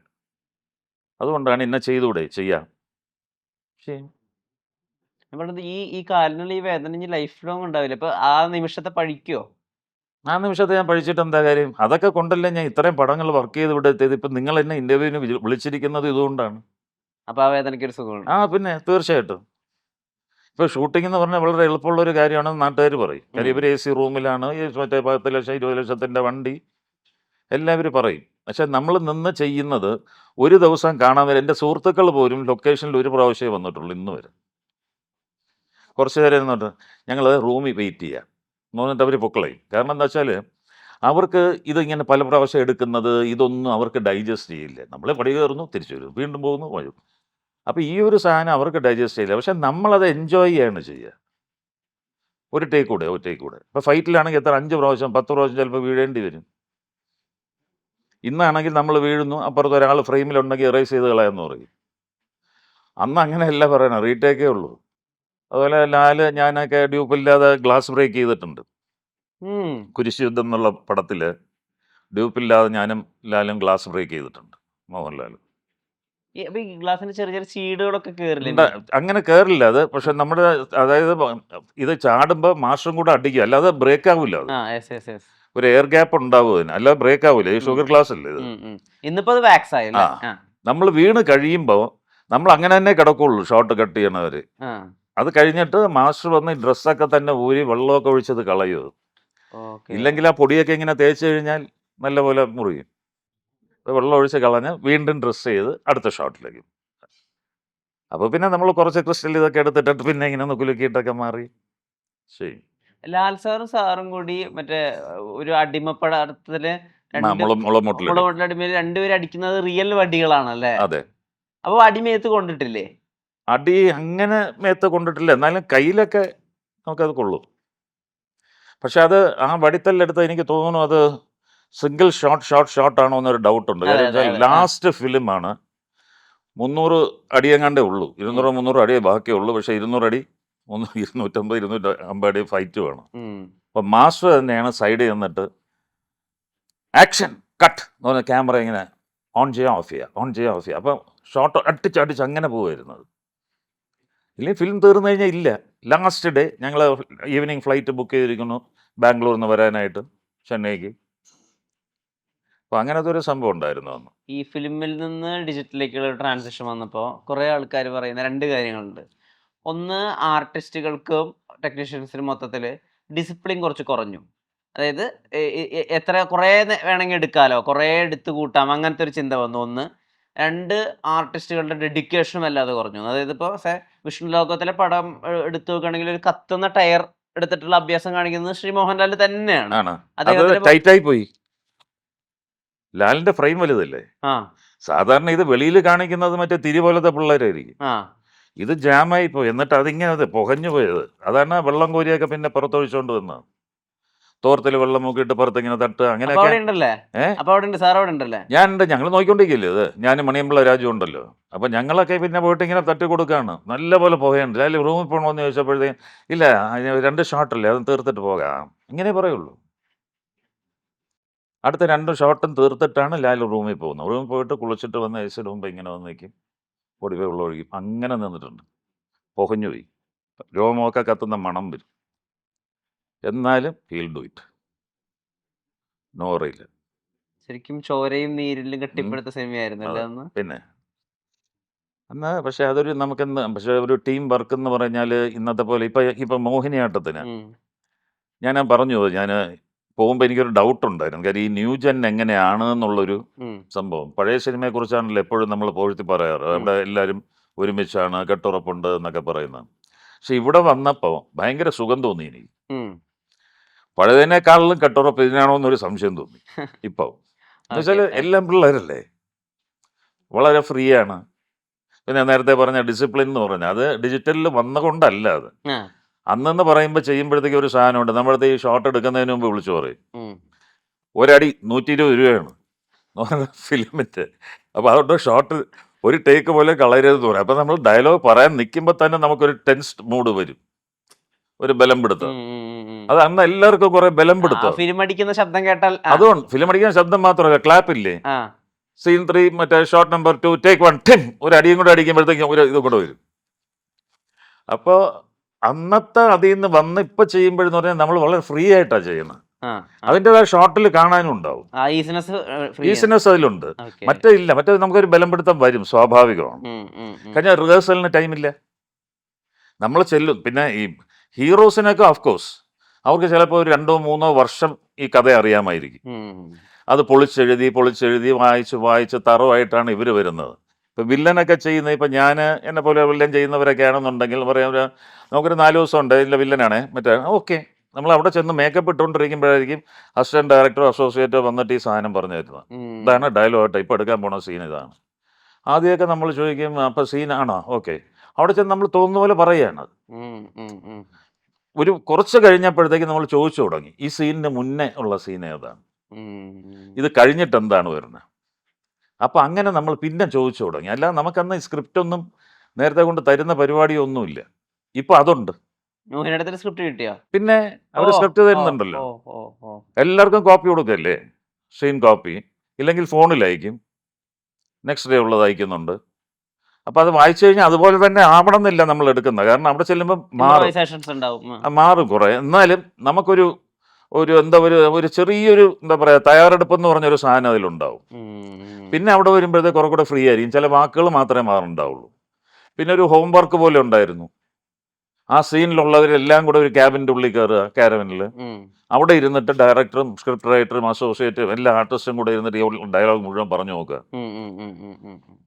അതുകൊണ്ടാണ് ഇന്ന ചെയ്തൂടെ? ചെയ്യാം. ചെയ്യും. ഞാൻ പറഞ്ഞത് ഈ ഈ കാലിനുള്ള ഈ വേദന ഇനി ലൈഫ് ലോങ് ഉണ്ടാവില്ല. അപ്പൊ ആ നിമിഷത്തെ പഴിക്കോ? ആ നിമിഷത്തെ ഞാൻ പഴിച്ചിട്ട് എന്താ കാര്യം? അതൊക്കെ കൊണ്ടല്ലേ ഞാൻ ഇത്രയും പടങ്ങൾ വർക്ക് ചെയ്ത് ഇവിടെ എത്തിയത്. ഇപ്പം നിങ്ങൾ എന്നെ ഇന്റർവ്യൂവിന് വിളിച്ചിരിക്കുന്നത് ഇതുകൊണ്ടാണ്. അപ്പൊ ആ വേദനയ്ക്ക് ഒരു സുഖമുണ്ട്. ആ പിന്നെ തീർച്ചയായിട്ടും. ഇപ്പോൾ ഷൂട്ടിംഗ് എന്ന് പറഞ്ഞാൽ വളരെ എളുപ്പമുള്ള ഒരു കാര്യമാണെന്ന് നാട്ടുകാർ പറയും. കാര്യം ഇവർ AC റൂമിലാണ്, ഈ മറ്റേ 10 ലക്ഷം 20 ലക്ഷത്തിൻ്റെ വണ്ടി എല്ലാവരും പറയും. പക്ഷെ നമ്മൾ നിന്ന് ചെയ്യുന്നത് ഒരു ദിവസം കാണാൻ വരെ എൻ്റെ സുഹൃത്തുക്കൾ പോലും ലൊക്കേഷനിൽ ഒരു പ്രാവശ്യമേ വന്നിട്ടുള്ളൂ ഇന്ന് വരെ. കുറച്ച് നേരം ഇരുന്നിട്ട് ഞങ്ങൾ റൂമിൽ വെയിറ്റ് ചെയ്യാം എന്നിട്ട് അവർ പൊക്കളയും. കാരണം എന്താ വെച്ചാൽ അവർക്ക് ഇതിങ്ങനെ പല പ്രാവശ്യം എടുക്കുന്നത് ഇതൊന്നും അവർക്ക് ഡൈജസ്റ്റ് ചെയ്യില്ല. നമ്മൾ പടി കയറുന്നു, തിരിച്ചു വരും, വീണ്ടും പോകുന്നു, വരും. അപ്പോൾ ഈ ഒരു സാധനം അവർക്ക് ഡൈജസ്റ്റ് ചെയ്യില്ല. പക്ഷെ നമ്മളത് എൻജോയ് ചെയ്യാണ് ചെയ്യുക. ഒരു ടേക്ക് കൂടെ. ഇപ്പോൾ ഫൈറ്റിലാണെങ്കിൽ എത്ര 5 പ്രാവശ്യം 10 പ്രാവശ്യം ചിലപ്പോൾ വീഴേണ്ടി വരും. ഇന്നാണെങ്കിൽ നമ്മൾ വീഴുന്നു, അപ്പുറത്ത് ഒരാൾ ഫ്രെയിമിലുണ്ടെങ്കിൽ എറേസ് ചെയ്ത് കളയാമെന്ന് പറയും. അന്ന് അങ്ങനെയല്ല പറയണം, റീടേക്കേ ഉള്ളൂ. അതുപോലെ ലാല് ഞാനൊക്കെ ഡ്യൂപ്പില്ലാതെ ഗ്ലാസ് ബ്രേക്ക് ചെയ്തിട്ടുണ്ട്. ഉം. കുരിശ് യുദ്ധം എന്നുള്ള പടത്തിൽ ഡ്യൂപ്പില്ലാതെ ഞാനും ലാലും ഗ്ലാസ് ബ്രേക്ക് ചെയ്തിട്ടുണ്ട്, മോഹൻലാൽ. അപ്പൊ ഈ ഗ്ലാസിന് ചെറിയ ചെറിയ ചീടുകളൊക്കെ കേറില്ലേ? അങ്ങനെ കയറില്ല അത്. പക്ഷെ നമ്മുടെ അതായത് ഇത് ചാടുമ്പോൾ മാസ്റ്ററും കൂടെ അടിക്കുക, അല്ലാതെ ബ്രേക്ക് ആവില്ല. അത് ആ, യെസ്, യെസ്, യെസ്. ഒരു എയർ ഗ്യാപ്പ് ഉണ്ടാവും അതിന്, അല്ലാതെ ബ്രേക്ക് ആവില്ല. ഈ ഷുഗർ ഗ്ലാസ് അല്ലേ ഇത്. ഇന്നിപ്പോ അത് വാക്സ് ആയല്ലേ? ആ. നമ്മൾ വീണ് കഴിയുമ്പോൾ നമ്മൾ അങ്ങനെ തന്നെ കിടക്കുള്ളൂ ഷോട്ട് കട്ട് ചെയ്യണവർ. ആ. അത് കഴിഞ്ഞിട്ട് മാസ്റ്റർ വന്ന് ഡ്രസ്സൊക്കെ തന്നെ ഊരി വെള്ളമൊക്കെ ഒഴിച്ചത് കളയും. ഓക്കെ. ഇല്ലെങ്കിൽ ആ പൊടിയൊക്കെ ഇങ്ങനെ തേച്ച് കഴിഞ്ഞാൽ നല്ലപോലെ മുറിയും. വെള്ളം ഒഴിച്ച് കളഞ്ഞ് വീണ്ടും ഡ്രസ്സ് ചെയ്ത് അടുത്ത ഷോട്ടിലേക്ക്. അപ്പോൾ പിന്നെ നമ്മൾ കുറച്ച് ക്രിസ്റ്റൽ ഇതൊക്കെ എടുത്തിട്ട് പിന്നെ ഇങ്ങനെ ഒന്ന് കുലുക്കിയിട്ടൊക്കെ മാറി ശരി. ലാൽ സാറും സാറും കൂടി മറ്റേ ഒരു അടിമപ്പടത്തില് മുളമുട്ടിലടി. മുളമുട്ടിലടിമയിൽ രണ്ടുപേരും അടിക്കുന്നത് റിയൽ വടികളാണല്ലേ? അതെ. അപ്പൊ അടിമേത്ത് കൊണ്ടിട്ടില്ലേ? അടി അങ്ങനെ മേത്ത് കൊണ്ടിട്ടില്ല, എന്നാലും കയ്യിലൊക്കെ നമുക്കത് കൊള്ളും. പക്ഷെ അത് ആ വടിത്തല്ലെടുത്ത് എനിക്ക് തോന്നുന്നു അത് സിംഗിൾ ഷോട്ട് ആണോ എന്നൊരു ഡൗട്ടുണ്ട്. അതെ, കാര്യം അതെ, വെച്ചാൽ അതെ. ലാസ്റ്റ് ഫിലിമാണ്. 300 അടിയെങ്ങാണ്ടേ ഉള്ളൂ, 200 അടിയേ ബാക്കിയുള്ളൂ. പക്ഷേ 200 അടി 250 250 അടി ഫൈറ്റ് വേണം. അപ്പം മാസ്റ്റർ തന്നെയാണ് സൈഡിൽ നിന്നിട്ട് ആക്ഷൻ കട്ട് എന്ന് പറഞ്ഞ ക്യാമറ ഇങ്ങനെ ഓൺ ചെയ്യാൻ ഓഫ് ചെയ്യുക. അപ്പം ഷോട്ട് അടിച്ച് അങ്ങനെ പോവുമായിരുന്നത്. ഇല്ലെങ്കിൽ ഫിലിം തീർന്നു കഴിഞ്ഞാൽ ഇല്ല. ലാസ്റ്റ് ഡേ ഞങ്ങൾ ഈവനിങ് ഫ്ലൈറ്റ് ബുക്ക് ചെയ്തിരിക്കുന്നു ബാംഗ്ലൂരിൽ നിന്ന് വരാനായിട്ട് ചെന്നൈക്ക്. അപ്പോൾ അങ്ങനത്തെ ഒരു സംഭവം ഉണ്ടായിരുന്നു അന്ന്. ഈ ഫിലിമിൽ നിന്ന് ഡിജിറ്റലിലേക്കുള്ള ട്രാൻസിഷൻ വന്നപ്പോൾ കുറേ ആൾക്കാർ പറയുന്ന 2 കാര്യങ്ങളുണ്ട്. ഒന്ന്, ആർട്ടിസ്റ്റുകൾക്കും ടെക്നീഷ്യൻസിനും മൊത്തത്തിൽ ഡിസിപ്ലിൻ കുറച്ച് കുറഞ്ഞു. അതായത് എത്ര കുറേ വേണമെങ്കിൽ എടുക്കാമല്ലോ, കുറേ എടുത്തു കൂട്ടാം, അങ്ങനത്തെ ഒരു ചിന്ത വന്നു. ഒന്ന്. 2, ആർട്ടിസ്റ്റുകളുടെ ഡെഡിക്കേഷനും അല്ലാതെ കുറഞ്ഞു. അതായത് ഇപ്പോൾ വിഷ്ണു ലോകത്തിലെ പടം എടുത്തു നോക്കുകയാണെങ്കിൽ ഒരു കത്തുന്ന ടയർ എടുത്തിട്ടുള്ള അഭ്യാസം കാണിക്കുന്നത് ശ്രീ മോഹൻലാൽ തന്നെയാണ്. അത് ടൈറ്റായി പോയി. ലാലിന്റെ ഫ്രെയിം വലുതല്ലേ. സാധാരണ ഇത് വെളിയിൽ കാണിക്കുന്നത് മറ്റേ തിരി പോലത്തെ പിള്ളേരായിരിക്കും. ഇത് ജാമായി പോയി. എന്നിട്ട് അതിങ്ങനെ പുകഞ്ഞു പോയത്. അതാണ് വെള്ളം കോരിയൊക്കെ പിന്നെ പുറത്തൊഴിച്ചോണ്ട് വന്നത്. തോർത്തിൽ വെള്ളം നോക്കിയിട്ട് പുറത്തിങ്ങനെ തട്ട് അങ്ങനെയൊക്കെ. ഞാനുണ്ട്, ഞങ്ങൾ നോക്കിക്കൊണ്ടിരിക്കില്ലേ ഇത്. ഞാൻ മണിയമ്പിള്ള രാജു ഉണ്ടല്ലോ. അപ്പം ഞങ്ങളൊക്കെ പിന്നെ പോയിട്ട് ഇങ്ങനെ തട്ടി കൊടുക്കുകയാണ്. നല്ലപോലെ പുകയുണ്ട്. അതിൽ റൂമിൽ പോകണമെന്ന് ചോദിച്ചപ്പോഴത്തേക്കും ഇല്ല 2 ഷോട്ടല്ലേ, അത് തീർത്തിട്ട് പോകാം, ഇങ്ങനെ പറയുള്ളൂ. അടുത്ത 2 ഷോട്ടും തീർത്തിട്ടാണ് ലാൽ റൂമിൽ പോകുന്നത്. റൂമിൽ പോയിട്ട് കുളിച്ചിട്ട് വന്ന് AC ഇടുമ്പോൾ ഇങ്ങനെ വന്ന് നിൽക്കും, പൊടി വെള്ളം ഒഴിക്കും, അങ്ങനെ നിന്നിട്ടുണ്ട്. പുകഞ്ഞു പോയി, രോമമൊക്കെ കത്തുന്ന മണം വരും. എന്നാലും ഹീൽ ഡു ഇറ്റ്, നോ പറയില്ല. ശരിക്കും ചോരയും നീരിലും കെട്ടിപ്പടുത്ത സിനിമയായിരുന്നു അല്ലേ അന്ന്? പിന്നെ എന്നാ പക്ഷെ അതൊരു നമുക്കെന്ന് പക്ഷെ ഒരു ടീം വർക്ക് എന്ന് പറഞ്ഞാൽ ഇന്നത്തെ പോലെ ഇപ്പം മോഹിനിയാട്ടത്തിന് ഞാൻ പറഞ്ഞു, ഞാൻ പോകുമ്പോൾ എനിക്കൊരു ഡൗട്ട് ഉണ്ടായിരുന്നു. കാര്യം ഈ ന്യൂജൻ എങ്ങനെയാണ് എന്നുള്ളൊരു സംഭവം. പഴയ സിനിമയെക്കുറിച്ചാണല്ലോ എപ്പോഴും നമ്മൾ പോഴ്ത്തി പറയാറ്. അവിടെ എല്ലാവരും ഒരുമിച്ചാണ്, കെട്ടുറപ്പുണ്ട് എന്നൊക്കെ പറയുന്നത്. പക്ഷെ ഇവിടെ വന്നപ്പോൾ ഭയങ്കര സുഖം തോന്നി എനിക്ക്. പഴയതിനേക്കാളിലും കെട്ടുറപ്പ് ഇതിനാണോ എന്നൊരു സംശയം തോന്നി ഇപ്പോൾ. എന്നുവെച്ചാൽ എല്ലാം പിള്ളേരല്ലേ, വളരെ ഫ്രീ ആണ്. പിന്നെ ഞാൻ നേരത്തെ പറഞ്ഞ ഡിസിപ്ലിൻ എന്ന് പറഞ്ഞാൽ അത് ഡിജിറ്റലിൽ വന്നുകൊണ്ടല്ല അത്. ആ. അന്നെന്ന് പറയുമ്പോൾ ചെയ്യുമ്പോഴത്തേക്ക് ഒരു സാധനമുണ്ട്. നമ്മളടുത്ത് ഈ ഷോട്ട് എടുക്കുന്നതിന് മുമ്പ് വിളിച്ചു പറയും. ഉം. ഒരടി 120 രൂപയാണ് ഫിലിമിൻ്റെ. അപ്പോൾ അതുകൊണ്ട് ഷോട്ട് ഒരു ടേക്ക് പോലും കളയരുതെന്ന് പറയും. അപ്പോൾ നമ്മൾ ഡയലോഗ് പറയാൻ നിൽക്കുമ്പോൾ തന്നെ നമുക്കൊരു ടെൻസ്ഡ് മൂഡ് വരും. ഒരു ബലം പിടുത്തം. ഉം, ഉം, ഉം, ഉം. അത് അന്ന് എല്ലാവർക്കും കുറെ ബലം ആ പിടുത്തം. ഫിലിം അടിക്കുന്ന ശബ്ദം കേട്ടാൽ അതുകൊണ്ട് ഫിലിം അടിക്കുന്ന ശബ്ദം മാത്രമല്ല, ക്ലാപ്പ് ഇല്ലേ, ആ. സീൻ 3 മറ്റേ ഷോട്ട് നമ്പർ 2 ടേക്ക് 1 ടിം ഒരു അടിയും കൂടെ അടിക്കുമ്പോഴത്തേക്കും ഒരു ഇത് കൂടെ വരും. അപ്പോൾ അന്നത്തെ അതിൽ നിന്ന് വന്ന് ഇപ്പം ചെയ്യുമ്പോഴെന്ന് പറഞ്ഞാൽ നമ്മൾ വളരെ ഫ്രീ ആയിട്ടാണ് ചെയ്യുന്നത്. ആ. അതിൻ്റെതായ ഷോട്ടിൽ കാണാനും ഉണ്ടാവും, ആ ഈസിനെസ് ഫ്രീ. ഈസിനെസ് അതിലുണ്ട്. ഓക്കെ. മറ്റേ ഇല്ല, മറ്റേ നമുക്കൊരു ബലം പിടുത്തം വരും, സ്വാഭാവികമാണ്. കഴിഞ്ഞാൽ റിഹേഴ്സലിന് ടൈമില്ല, നമ്മൾ ചെല്ലും. പിന്നെ ഈ ഹീറോസിനൊക്കെ ഓഫ്കോഴ്സ് അവർക്ക് ചിലപ്പോൾ ഒരു 2-3 വർഷം ഈ കഥ അറിയാമായിരിക്കും. അത് പൊളിച്ചെഴുതി വായിച്ച് തറവായിട്ടാണ് ഇവർ വരുന്നത്. ഇപ്പം വില്ലനൊക്കെ ചെയ്യുന്നത്, ഇപ്പം ഞാൻ എന്നെ പോലെ വില്ലൻ ചെയ്യുന്നവരൊക്കെ ആണെന്നുണ്ടെങ്കിൽ പറയാം, നമുക്കൊരു 4 ദിവസം ഉണ്ട് ഇല്ല വില്ലനാണേ മറ്റേ ഓക്കെ, നമ്മൾ അവിടെ ചെന്ന് മേക്കപ്പ് ഇട്ടുകൊണ്ടിരിക്കുമ്പോഴായിരിക്കും അസിസ്റ്റന്റ് ഡയറക്ടറോ അസോസിയേറ്റോ വന്നിട്ട് ഈ സാധനം പറഞ്ഞു തരുന്നത്. ഇതാണ് ഡയലോഗ്, ഇപ്പം എടുക്കാൻ പോണ സീൻ ഇതാണ്. ആദ്യമൊക്കെ നമ്മൾ ചോദിക്കും, അപ്പം സീനാണോ, ഓക്കെ, അവിടെ ചെന്ന് നമ്മൾ തോന്നുന്ന പോലെ പറയുകയാണ്. ഒരു കുറച്ച് കഴിഞ്ഞപ്പോഴത്തേക്ക് നമ്മൾ ചോദിച്ചു തുടങ്ങി, ഈ സീനിന് മുന്നേ ഉള്ള സീൻ ഏതാണ്, ഇത് കഴിഞ്ഞിട്ട് എന്താണ് വരുന്നത്. അപ്പം അങ്ങനെ നമ്മൾ പിന്നെ ചോദിച്ചു തുടങ്ങി. അല്ലാതെ നമുക്കന്ന് ഈ സ്ക്രിപ്റ്റ് ഒന്നും നേരത്തെ കൊണ്ട് തരുന്ന പരിപാടിയൊന്നുമില്ല. ഇപ്പം അതുണ്ട്. മോഹിനിയാട്ടത്തിന് സ്ക്രിപ്റ്റ് കിട്ടിയോ? പിന്നെ അവർ ഓ, സ്ക്രിപ്റ്റ് ഓ, തരുന്നുണ്ടല്ലോ, ഓ, ഓ, ഓ. എല്ലാവർക്കും കോപ്പി കൊടുക്കല്ലേ, സീൻ കോപ്പി, ഇല്ലെങ്കിൽ ഫോണിൽ അയക്കും, നെക്സ്റ്റ് ഡേ ഉള്ളത് അയക്കുന്നുണ്ട്. അപ്പം അത് വായിച്ചു കഴിഞ്ഞാൽ അതുപോലെ തന്നെ ആവണം എന്നില്ല നമ്മൾ എടുക്കുന്നത്. കാരണം അവിടെ ചെല്ലുമ്പോൾ മാറും, Improvisations ഉണ്ടാവും. മാറും കുറേ. എന്നാലും നമുക്കൊരു ഒരു ചെറിയൊരു എന്താ പറയുക തയ്യാറെടുപ്പെന്ന് പറഞ്ഞൊരു സാധനം അതിലുണ്ടാവും. പിന്നെ അവിടെ വരുമ്പോഴത്തേക്ക് കുറെ കൂടെ ഫ്രീ ആയിരിക്കും, ചില വാക്കുകൾ മാത്രമേ മാറുണ്ടാവുള്ളൂ. പിന്നെ ഒരു ഹോംവർക്ക് പോലെ ഉണ്ടായിരുന്നു. ആ സീനിലുള്ളവരെല്ലാം കൂടെ ഒരു ക്യാബിൻ്റെ ഉള്ളിൽ കയറുക, ക്യാരവനിൽ, അവിടെ ഇരുന്നിട്ട് ഡയറക്ടറും സ്ക്രിപ്റ്റ് റൈറ്ററും അസോസിയേറ്റും എല്ലാ ആർട്ടിസ്റ്റും കൂടെ ഇരുന്നിട്ട് ഈ ഡയലോഗ് മുഴുവൻ പറഞ്ഞു നോക്കുക.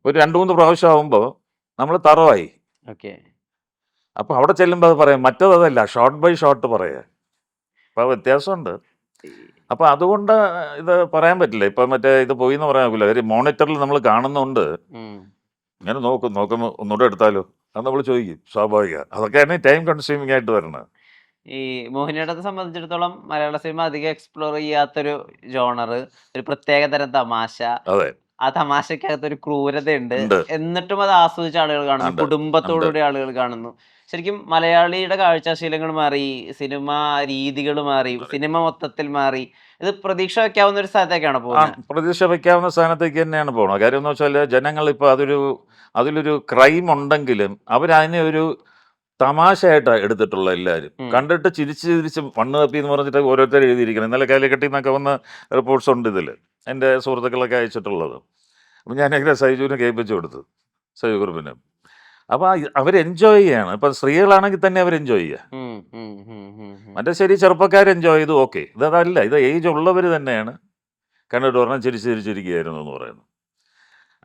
ഒരു 2-3 പ്രാവശ്യം ആകുമ്പോൾ നമ്മൾ തറവായി. ഓക്കെ. അപ്പോൾ അവിടെ ചെല്ലുമ്പോൾ അത് പറയാം, മറ്റേതല്ല, ഷോട്ട് ബൈ ഷോട്ട് പറയുക. അപ്പോൾ വ്യത്യാസമുണ്ട്. അപ്പോൾ അതുകൊണ്ട് ഇത് പറയാൻ പറ്റില്ല. ഇപ്പം മറ്റേ ഇത് പോയി എന്ന് പറയാൻ പറ്റില്ല. ഒരു മോണിറ്ററിൽ നമ്മൾ കാണുന്നുണ്ട്, ഇങ്ങനെ നോക്കുമ്പോൾ ഒന്നുകൂടെ എടുത്താലോ അത് നമ്മൾ ചോദിക്കും, സ്വാഭാവിക. അതൊക്കെയാണ് ടൈം കൺസ്യൂമിങ് ആയിട്ട് വരുന്നത്. ഈ മോഹിനിയാട്ടത്തെ സംബന്ധിച്ചിടത്തോളം മലയാള സിനിമ അധികം എക്സ്പ്ലോർ ചെയ്യാത്തൊരു ജോണർ, ഒരു പ്രത്യേക തരം തമാശ. അതെ, ആ തമാശക്കകത്ത് ഒരു ക്രൂരതയുണ്ട്. ഉണ്ട്, എന്നിട്ടും അത് ആസ്വദിച്ച ആളുകൾ കാണുന്നു, ഉണ്ട്, ഉണ്ട്. കുടുംബത്തോടുകൂടി ആളുകൾ കാണുന്നു. ശരിക്കും മലയാളിയുടെ കാഴ്ചാശീലങ്ങൾ മാറി, സിനിമ രീതികൾ മാറി, സിനിമ മൊത്തത്തിൽ മാറി. ഇത് പ്രതീക്ഷ വെക്കാവുന്ന ഒരു സ്ഥലത്തേക്കാണ് പോകുന്നത്. പ്രതീക്ഷ വയ്ക്കാവുന്ന സ്ഥാനത്തേക്ക് തന്നെയാണ് പോകുന്നത്. കാര്യം എന്ന് വെച്ചാൽ ജനങ്ങൾ ഇപ്പോൾ അതിലൊരു ക്രൈം ഉണ്ടെങ്കിലും അവരതിനെ ഒരു തമാശയായിട്ടാണ് എടുത്തിട്ടുള്ള എല്ലാവരും. കണ്ടിട്ട് ചിരിച്ച് മണ്ണ് തപ്പി എന്ന് പറഞ്ഞിട്ട് ഓരോരുത്തർ എഴുതിയിരിക്കണം. ഇന്നലെ കാലിക്കട്ടിൽ നിന്നൊക്കെ വന്ന റിപ്പോർട്ട്സ് ഉണ്ട് ഇതിൽ, എൻ്റെ സുഹൃത്തുക്കളൊക്കെ അയച്ചിട്ടുള്ളത്. അപ്പം ഞാനിങ്ങനെ സൈജുവിനെ കേൾപ്പിച്ചു കൊടുത്തു, സൈജു കുറുപ്പിന്. അപ്പോൾ അവർ എൻജോയ് ചെയ്യാണ്. ഇപ്പം സ്ത്രീകളാണെങ്കിൽ തന്നെ അവർ എൻജോയ് ചെയ്യുക. മറ്റേ ശരി ചെറുപ്പക്കാർ എൻജോയ് ചെയ്തു, ഓക്കെ. ഇതല്ല, ഇത് ഏജ് ഉള്ളവർ തന്നെയാണ് കണ്ടിട്ട് പറഞ്ഞാൽ ചിരിച്ചിരിക്കുകയായിരുന്നു എന്ന് പറയുന്നു.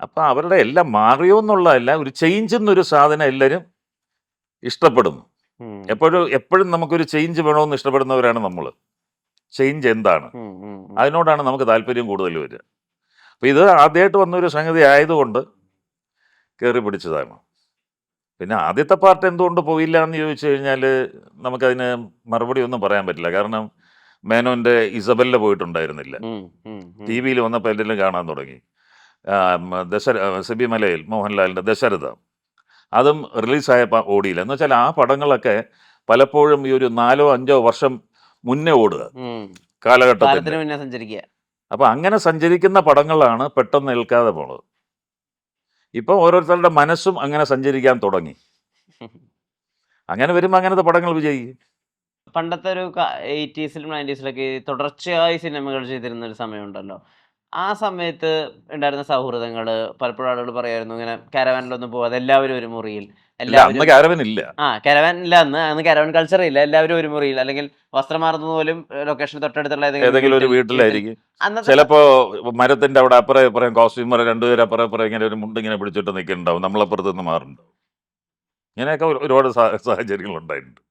അപ്പം അവരുടെ എല്ലാം മാറിയോ എന്നുള്ളതല്ല, ഒരു ചേഞ്ച് എന്നൊരു സാധനം എല്ലാവരും ഇഷ്ടപ്പെടുന്നു. എപ്പോഴും നമുക്കൊരു ചേഞ്ച് വേണമെന്ന് ഇഷ്ടപ്പെടുന്നവരാണ് നമ്മൾ. ചേഞ്ച് എന്താണ്, അതിനോടാണ് നമുക്ക് താല്പര്യം കൂടുതൽ വരിക. അപ്പം ഇത് ആദ്യമായിട്ട് വന്നൊരു സംഗതി ആയതുകൊണ്ട് കയറി പിടിച്ചതാണ്. പിന്നെ ആദ്യത്തെ പാർട്ട് എന്തുകൊണ്ട് പോയില്ല എന്ന് ചോദിച്ചു കഴിഞ്ഞാൽ നമുക്കതിന് മറുപടി ഒന്നും പറയാൻ പറ്റില്ല. കാരണം മേനോൻ്റെ ഇസബെല്ല പോയിട്ടുണ്ടായിരുന്നില്ല. ടി വിയിൽ വന്നപ്പോൾ എന്തെങ്കിലും കാണാൻ തുടങ്ങി. സിബി മലയിൽ മോഹൻലാലിൻ്റെ ദശരഥ, അതും റിലീസായപ്പോൾ ഓടിയില്ല. എന്ന് വെച്ചാൽ ആ പടങ്ങളൊക്കെ പലപ്പോഴും ഈ ഒരു 4-5 വർഷം മുന്നേ ഓടുക, കാലഘട്ടത്തിൽ. അപ്പോൾ അങ്ങനെ സഞ്ചരിക്കുന്ന പടങ്ങളാണ് പെട്ടെന്ന് നിൽക്കാതെ പോണത്. ഇപ്പോൾ ഓരോരുത്തരുടെ മനസ്സും അങ്ങനെ സഞ്ചരിക്കാൻ തുടങ്ങി. അങ്ങനെ വരുമ്പോൾ അങ്ങനത്തെ പടങ്ങൾ വിജയിക്കും. പണ്ടത്തെ ഒരു 80s 90s തുടർച്ചയായി സിനിമകൾ ചെയ്തിരുന്ന ഒരു സമയമുണ്ടല്ലോ. ആ സമയത്ത് ഉണ്ടായിരുന്ന സൗഹൃദങ്ങൾ പലപ്പോഴും ആളുകൾ പറയായിരുന്നു, ഇങ്ങനെ കാരവാനിലൊന്നും പോവാതെ എല്ലാവരും ഒരു മുറിയിൽ, അന്ന് കാരവൻ ഇല്ല. കാരവാൻ ഇല്ല, അന്ന് കാരവാൻ കൾച്ചർ ഇല്ല. എല്ലാവരും ഒരു മുറിയിൽ, അല്ലെങ്കിൽ വസ്ത്രം മാറുന്നത് പോലും ലൊക്കേഷൻ തൊട്ടടുത്തുള്ള ഏതെങ്കിലും ഒരു വീട്ടിലായിരിക്കും. ചിലപ്പോ മരത്തിന്റെ അവിടെ അപ്പുറം ഇപ്പുറം കോസ്റ്റ്യൂമർ രണ്ടുപേരും അപ്പുറം ഇങ്ങനെ ഒരു മുണ്ട് ഇങ്ങനെ പിടിച്ചിട്ട് നിൽക്കുന്നുണ്ടാവും, നമ്മളപ്പുറത്ത് നിന്ന് മാറുന്നുണ്ടാവും. ഇങ്ങനെയൊക്കെ ഒരുപാട് സാഹചര്യങ്ങൾ ഉണ്ടായിട്ടുണ്ട്.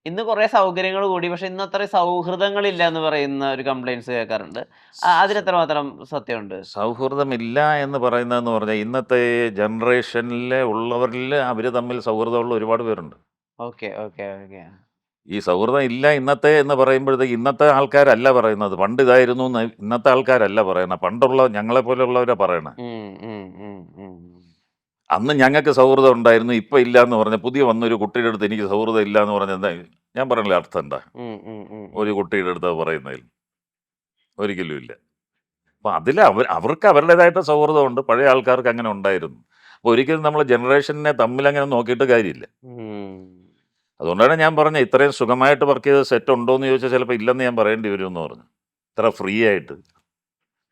ഇന്ന് കുറേ സൗകര്യങ്ങൾ കൂടി. പക്ഷെ ഇന്ന് അത്രയും സൗഹൃദങ്ങളില്ല എന്ന് പറയുന്ന ഒരു കംപ്ലയിന്റ്സ് കേൾക്കാറുണ്ട്. അതിന് സ എത്രമാത്രം സത്യമുണ്ട്? സൗഹൃദമില്ല എന്ന് പറയുന്നതെന്ന് പറഞ്ഞാൽ ഇന്നത്തെ ജനറേഷനിലെ ഉള്ളവരിൽ അവർ തമ്മിൽ സൗഹൃദമുള്ള ഒരുപാട് പേരുണ്ട്. Okay, okay, okay. ഈ സൗഹൃദം ഇല്ല ഇന്നത്തെ എന്ന് പറയുമ്പോഴത്തേക്ക് ഇന്നത്തെ ആൾക്കാരല്ല പറയുന്നത്. പണ്ട് ഇതായിരുന്നൂന്ന് ഇന്നത്തെ ആൾക്കാരല്ല പറയുന്നത്. പണ്ടുള്ള ഞങ്ങളെ പോലെയുള്ളവരാ പറയണെ. ഉം, ഉം, ഉം, ഉം. അന്ന് ഞങ്ങൾക്ക് സൗഹൃദം ഉണ്ടായിരുന്നു, ഇപ്പൊ ഇല്ലാന്ന് പറഞ്ഞ പുതിയ വന്നൊരു കുട്ടിയുടെ അടുത്ത് എനിക്ക് സൗഹൃദം ഇല്ലാന്ന് പറഞ്ഞ എന്താ ഞാൻ പറഞ്ഞില്ലേ അർത്ഥം എന്താ? ഉം, ഉം, ഉം, ഒരു ഉം. കുട്ടിയുടെ അടുത്ത് അത് പറയുന്നതിൽ. ഒരിക്കലും ഇല്ല. അപ്പൊ അതില് അവർക്ക് അവരുടേതായിട്ട് സൗഹൃദമുണ്ട്. പഴയ ആൾക്കാർക്ക് അങ്ങനെ ഉണ്ടായിരുന്നു. അപ്പൊ ഒരിക്കലും നമ്മൾ ജനറേഷനെ തമ്മിലങ്ങനെ നോക്കിയിട്ട് കാര്യമില്ല. ഉം. അതുകൊണ്ടാണ് ഞാൻ പറഞ്ഞത് ഇത്രയും സുഖമായിട്ട് വർക്ക് ചെയ്ത സെറ്റ് ഉണ്ടോ എന്ന് ചോദിച്ചാൽ ചിലപ്പോൾ ഇല്ലെന്ന് ഞാൻ പറയേണ്ടി വരുമെന്ന് പറഞ്ഞു. ഇത്ര ഫ്രീ ആയിട്ട്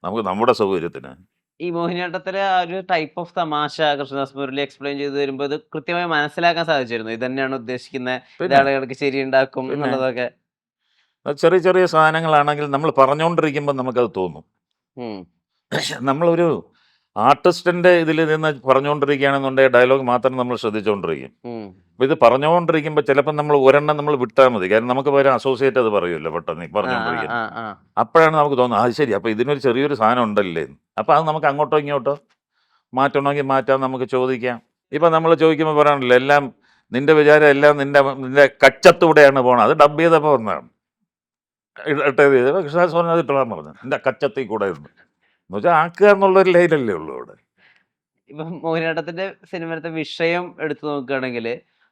നമുക്ക് നമ്മുടെ സൗകര്യത്തിന്. ഈ മോഹിനിയാട്ടത്തിലെ ആ ഒരു ടൈപ്പ് ഓഫ് തമാശ കൃഷ്ണദാസ് മുരളി എക്സ്പ്ലെയിൻ ചെയ്ത് തരുമ്പോൾ ഇത് കൃത്യമായി മനസ്സിലാക്കാൻ സാധിച്ചിരുന്നു. ഇതന്നെയാണ് ഉദ്ദേശിക്കുന്നത്, ഇത് പിന്നെ ആളുകൾക്ക് ശരിയുണ്ടാക്കും പിന്നെ എന്നുള്ളതൊക്കെ. അത് ചെറിയ ചെറിയ സാധനങ്ങളാണെങ്കിൽ നമ്മൾ പറഞ്ഞുകൊണ്ടിരിക്കുമ്പോൾ നമുക്കത് തോന്നും. ഉം. നമ്മളൊരു ആർട്ടിസ്റ്റിന്റെ ഇതിൽ നിന്ന് പറഞ്ഞുകൊണ്ടിരിക്കുകയാണെന്നുണ്ടെങ്കിൽ ഡയലോഗ് മാത്രം നമ്മൾ ശ്രദ്ധിച്ചുകൊണ്ടിരിക്കും. ഉം. അപ്പോൾ ഇത് പറഞ്ഞുകൊണ്ടിരിക്കുമ്പോൾ ചിലപ്പോൾ നമ്മൾ ഒരെണ്ണം നമ്മൾ വിട്ടാൽ മതി. കാരണം നമുക്ക് പകരം അസോസിയേറ്റ് അത് പറയുമല്ലോ പെട്ടെന്ന് ഈ ആ, ആ, പറഞ്ഞുകൊണ്ടിരിക്കുന്നത്. ആ, ആ. അപ്പോഴാണ് നമുക്ക് തോന്നുന്നത് അത് ശരി, അപ്പോൾ ഇതിനൊരു ചെറിയൊരു സാധനം ഉണ്ടല്ലേ എന്ന്. അപ്പോൾ അത് നമുക്ക് അങ്ങോട്ടോ ഇങ്ങോട്ടോ മാറ്റണമെങ്കിൽ മാറ്റാം, നമുക്ക് ചോദിക്കാം. ഇപ്പം നമ്മൾ ചോദിക്കുമ്പോൾ പറയാണല്ലോ എല്ലാം നിന്റെ വിചാരം എല്ലാം നിന്റെ കച്ചത്തൂടെയാണ് പോകണം. അത് ഡബ് ചെയ്തപ്പോൾ വന്നതാണ്. ഇട്ടത് ചെയ്തത് കൃഷ്ണദാസ് പറഞ്ഞത് ഇട്ടോളാൻ പറഞ്ഞു നിന്റെ കച്ചത്തിൽ കൂടെ എന്ന് വെച്ചാൽ ആക്കുക എന്നുള്ളൊരു ലൈനല്ലേ ഉള്ളൂ അവിടെ. ഇപ്പം മോഹിനിയാട്ടത്തിന്റെ സിനിമയിലത്തെ വിഷയം എടുത്തു നോക്കുകയാണെങ്കിൽ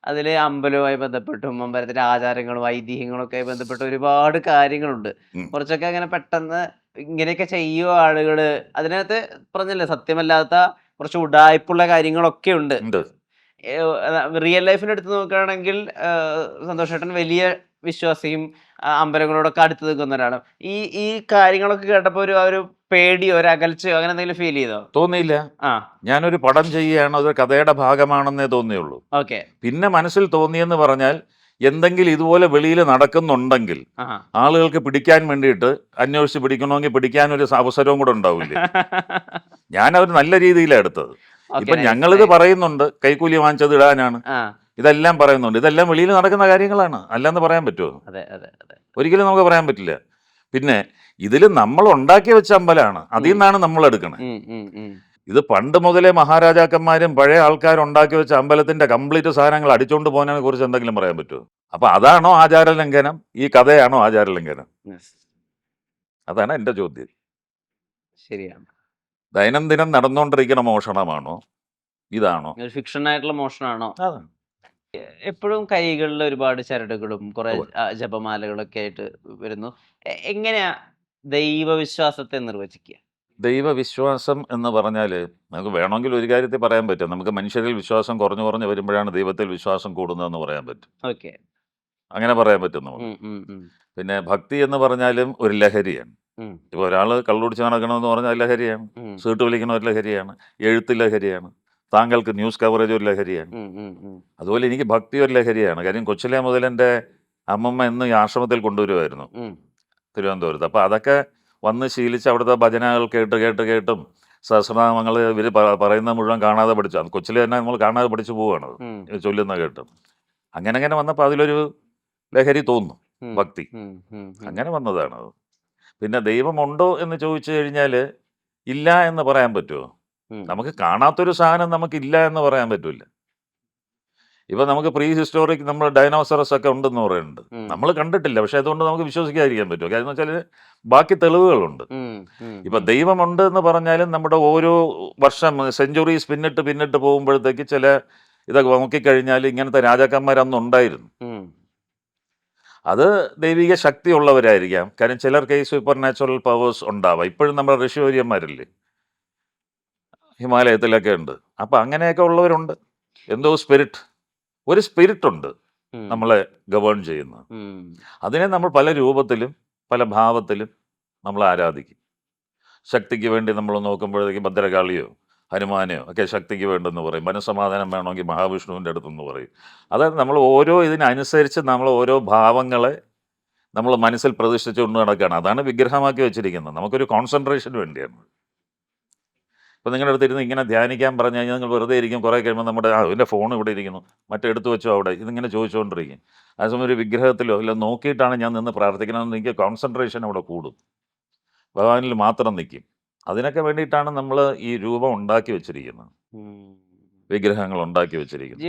അതിൽ അമ്പലവുമായി ബന്ധപ്പെട്ടും അമ്പലത്തിന്റെ ആചാരങ്ങളും ഐതിഹ്യങ്ങളും ഒക്കെ ആയി ബന്ധപ്പെട്ട ഒരുപാട് കാര്യങ്ങളുണ്ട്. ഉം. കുറച്ചൊക്കെ അങ്ങനെ പെട്ടെന്ന് ഇങ്ങനെയൊക്കെ ചെയ്യുമോ ആളുകള്, അതിനകത്ത് പറഞ്ഞില്ലേ സത്യമല്ലാത്ത കുറച്ച് ഉഡായിപ്പുള്ള കാര്യങ്ങളൊക്കെ ഉണ്ട്. ഉണ്ട്. റിയൽ ലൈഫിന് എടുത്ത് നോക്കുകയാണെങ്കിൽ സന്തോഷ് ഏട്ടൻ വലിയ വിശ്വാസിയും അമ്പലങ്ങളോടൊക്കെ അടുത്ത് നിൽക്കുന്ന ഒരാളാണ്. ഈ ഈ കാര്യങ്ങളൊക്കെ കേട്ടപ്പോൾ ഒരു ആ ഒരു പേടിയോ ഒരു അകൽച്ചയോ അങ്ങനെ എന്തെങ്കിലും ഫീൽ ചെയ്തോ? തോന്നിയില്ല. ആ, ഞാനൊരു പടം ചെയ്യുകയാണ്, അത് കഥയുടെ ഭാഗമാണെന്നേ തോന്നിയുള്ളൂ. ഓക്കെ. പിന്നെ മനസ്സിൽ തോന്നിയെന്ന് പറഞ്ഞാൽ എന്തെങ്കിലും ഇതുപോലെ വെളിയിൽ നടക്കുന്നുണ്ടെങ്കിൽ ആ. ആളുകൾക്ക് പിടിക്കാൻ വേണ്ടിയിട്ട് അന്വേഷിച്ച് പിടിക്കണമെങ്കിൽ പിടിക്കാനൊരു അവസരവും കൂടെ ഉണ്ടാവില്ലേ. ഞാനത് നല്ല രീതിയിലാണ് എടുത്തത്. ഓക്കെ, ഇപ്പം നൈസ്, ഞങ്ങളിത് നൈസ്. പറയുന്നുണ്ട് കൈക്കൂലി വാങ്ങിച്ചത് ഇടാനാണ്, ആ, ഇതെല്ലാം പറയുന്നുണ്ട്. ഇതെല്ലാം വെളിയിൽ നടക്കുന്ന കാര്യങ്ങളാണ്, അല്ലാന്ന് പറയാൻ പറ്റുമോ? അതെ, അതെ, അതെ. ഒരിക്കലും നമുക്ക് പറയാൻ പറ്റില്ല. പിന്നെ ഇതിൽ നമ്മൾ ഉണ്ടാക്കി വെച്ച അമ്പലമാണ്, അതിൽ നിന്നാണ് നമ്മൾ എടുക്കണേ. ഉം, ഉം, ഉം. ഇത് പണ്ട് മുതലേ മഹാരാജാക്കന്മാരും പഴയ ആൾക്കാരും ഉണ്ടാക്കി വെച്ച അമ്പലത്തിന്റെ കംപ്ലീറ്റ് സാധനങ്ങൾ അടിച്ചോണ്ട് പോകുന്നതിനെ കുറിച്ച് എന്തെങ്കിലും പറയാൻ പറ്റുമോ? അപ്പൊ അതാണോ ആചാരലംഘനം, ഈ കഥയാണോ ആചാരലംഘനം? Yes, അതാണ് എൻ്റെ ചോദ്യം. ശരിയാണ്. ദൈനംദിനം നടന്നുകൊണ്ടിരിക്കുന്ന മോഷണമാണോ, ഇതാണോ? ഒരു ഫിക്ഷൻ ആയിട്ടുള്ള മോഷണമാണോ? അതാണ്. എപ്പോഴും കൈകളിൽ ഒരുപാട് ചരടുകളും കുറെ ഉവ്വ്. ജപമാലകളൊക്കെ ആയിട്ട് വരുന്നു. എങ്ങനെയാ ദൈവവിശ്വാസത്തെ നിർവചിക്കുക? ദൈവവിശ്വാസം എന്ന് പറഞ്ഞാൽ നമുക്ക് വേണമെങ്കിൽ ഒരു കാര്യത്തിൽ പറയാൻ പറ്റും, നമുക്ക് മനുഷ്യരിൽ വിശ്വാസം കുറഞ്ഞു കുറഞ്ഞ് വരുമ്പോഴാണ് ദൈവത്തിൽ വിശ്വാസം കൂടുന്നതെന്ന് പറയാൻ പറ്റും. ഓക്കെ. അങ്ങനെ പറയാൻ പറ്റും നമുക്ക്. പിന്നെ ഭക്തി എന്ന് പറഞ്ഞാലും ഒരു ലഹരിയാണ്. ഇപ്പോൾ ഒരാൾ കള്ളുടിച്ച് നടക്കണമെന്ന് പറഞ്ഞാൽ ലഹരിയാണ്, സീട്ട് വലിക്കണ ഒരു ലഹരിയാണ്, എഴുത്ത് ലഹരിയാണ്, താങ്കൾക്ക് ന്യൂസ് കവറേജ് ഒരു ലഹരിയാണ്. അതുപോലെ എനിക്ക് ഭക്തി ഒരു ലഹരിയാണ്. കാര്യം കൊച്ചിലെ മുതൽ എൻ്റെ അമ്മമ്മ എന്നും ഈ ആശ്രമത്തിൽ കൊണ്ടുവരുമായിരുന്നു തിരുവനന്തപുരത്ത്. അപ്പോൾ അതൊക്കെ വന്ന് ശീലിച്ച് അവിടുത്തെ ഭജനകൾ കേട്ട് കേട്ട് കേട്ടും സഹസ്രനാമങ്ങൾ ഇവർ പറയുന്നത് മുഴുവൻ കാണാതെ പഠിച്ചു. അത് കൊച്ചിലെ തന്നെ നമ്മൾ കാണാതെ പഠിച്ചു പോവുകയാണത്, ഇത് ചൊല്ലുന്ന കേട്ടും. അങ്ങനെ അങ്ങനെ വന്നപ്പോൾ അതിലൊരു ലഹരി തോന്നും, ഭക്തി. അങ്ങനെ വന്നതാണത്. പിന്നെ ദൈവമുണ്ടോ എന്ന് ചോദിച്ചു കഴിഞ്ഞാൽ ഇല്ല എന്ന് പറയാൻ പറ്റുമോ? നമുക്ക് കാണാത്തൊരു സാധനം നമുക്കില്ല എന്ന് പറയാൻ പറ്റില്ല. ഇപ്പം നമുക്ക് പ്രീ ഹിസ്റ്റോറിക് നമ്മൾ ഡൈനോസറസ് ഒക്കെ ഉണ്ടെന്ന് പറയുന്നുണ്ട്. നമ്മൾ കണ്ടിട്ടില്ല, പക്ഷെ അതുകൊണ്ട് നമുക്ക് വിശ്വസിക്കാതിരിക്കാൻ പറ്റുമോ? കാര്യം എന്ന് വെച്ചാൽ ബാക്കി തെളിവുകളുണ്ട്. ഇപ്പം ദൈവമുണ്ട് എന്ന് പറഞ്ഞാലും നമ്മുടെ ഓരോ വർഷം സെഞ്ചുറീസ് പിന്നിട്ട് പിന്നിട്ട് പോകുമ്പോഴത്തേക്ക് ചില ഇതൊക്കെ നോക്കിക്കഴിഞ്ഞാൽ ഇങ്ങനത്തെ രാജാക്കന്മാർ അന്ന് ഉണ്ടായിരുന്നു. അത് ദൈവിക ശക്തി ഉള്ളവരായിരിക്കാം. കാര്യം ചിലർക്ക് ഈ സൂപ്പർ നാച്ചുറൽ പവേഴ്സ് ഉണ്ടാവാം. ഇപ്പോഴും നമ്മുടെ ഋഷിവര്യന്മാരില്ലേ ഹിമാലയത്തിലൊക്കെ ഉണ്ട്. അപ്പം അങ്ങനെയൊക്കെ ഉള്ളവരുണ്ട്. എന്തോ സ്പിരിറ്റ്, ഒരു സ്പിരിറ്റ് ഉണ്ട് നമ്മളെ ഗവേൺ ചെയ്യുന്നത്. അതിനെ നമ്മൾ പല രൂപത്തിലും പല ഭാവത്തിലും നമ്മൾ ആരാധിക്കും. ശക്തിക്ക് വേണ്ടി നമ്മൾ നോക്കുമ്പോഴത്തേക്ക് ഭദ്രകാളിയോ ഹനുമാനെയോ ഒക്കെ ശക്തിക്ക് വേണ്ടെന്ന് പറയും. മനസ്സമാധാനം വേണമെങ്കിൽ മഹാവിഷ്ണുവിൻ്റെ അടുത്തെന്ന് പറയും. അതായത് നമ്മൾ ഓരോ ഇതിനനുസരിച്ച് നമ്മൾ ഓരോ ഭാവങ്ങളെ നമ്മൾ മനസ്സിൽ പ്രതിഷ്ഠിച്ചുകൊണ്ട് നടക്കുകയാണ്. അതാണ് വിഗ്രഹമാക്കി വെച്ചിരിക്കുന്നത്. നമുക്കൊരു കോൺസെൻട്രേഷന് വേണ്ടിയാണ്. അപ്പോൾ നിങ്ങളുടെ അടുത്തിരുന്ന് ഇങ്ങനെ ധ്യാനിക്കാൻ പറഞ്ഞു കഴിഞ്ഞാൽ നിങ്ങൾ വെറുതെ ഇരിക്കും. കുറേ കഴിയുമ്പോൾ നമ്മുടെ എൻ്റെ ഫോൺ ഇവിടെ ഇരിക്കുന്നു, മറ്റെടുത്ത് വെച്ചോ അവിടെ, ഇതിങ്ങനെ ചോദിച്ചുകൊണ്ടിരിക്കും. അതേസമയം ഒരു വിഗ്രഹത്തിലോ ഇല്ല നോക്കിയിട്ടാണ് ഞാൻ നിന്ന് പ്രാർത്ഥിക്കണമെന്ന് എനിക്ക് കോൺസെൻട്രേഷൻ അവിടെ കൂടും, ഭഗവാനിൽ മാത്രം നിൽക്കും. അതിനൊക്കെ വേണ്ടിയിട്ടാണ് നമ്മൾ ഈ രൂപം ഉണ്ടാക്കി വെച്ചിരിക്കുന്നത്, ഉം. വിഗ്രഹങ്ങൾ ഉണ്ടാക്കി വെച്ചിരിക്കുന്നത്.